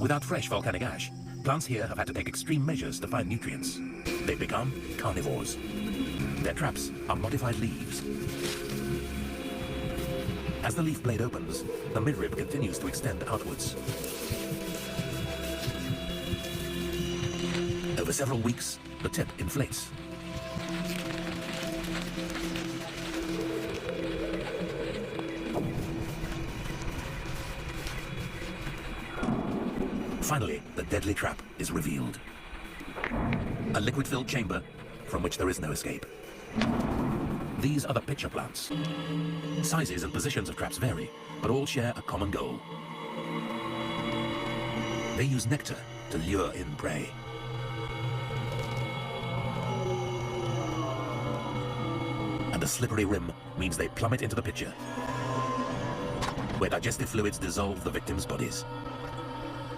Without fresh volcanic ash, plants here have had to take extreme measures to find nutrients. They've become carnivores. Their traps are modified leaves. As the leaf blade opens, the midrib continues to extend outwards. Over several weeks, the tip inflates. Finally, the deadly trap is revealed. A liquid-filled chamber from which there is no escape. These are the pitcher plants. Sizes and positions of traps vary, but all share a common goal. They use nectar to lure in prey. And a slippery rim means they plummet into the pitcher, where digestive fluids dissolve the victims' bodies.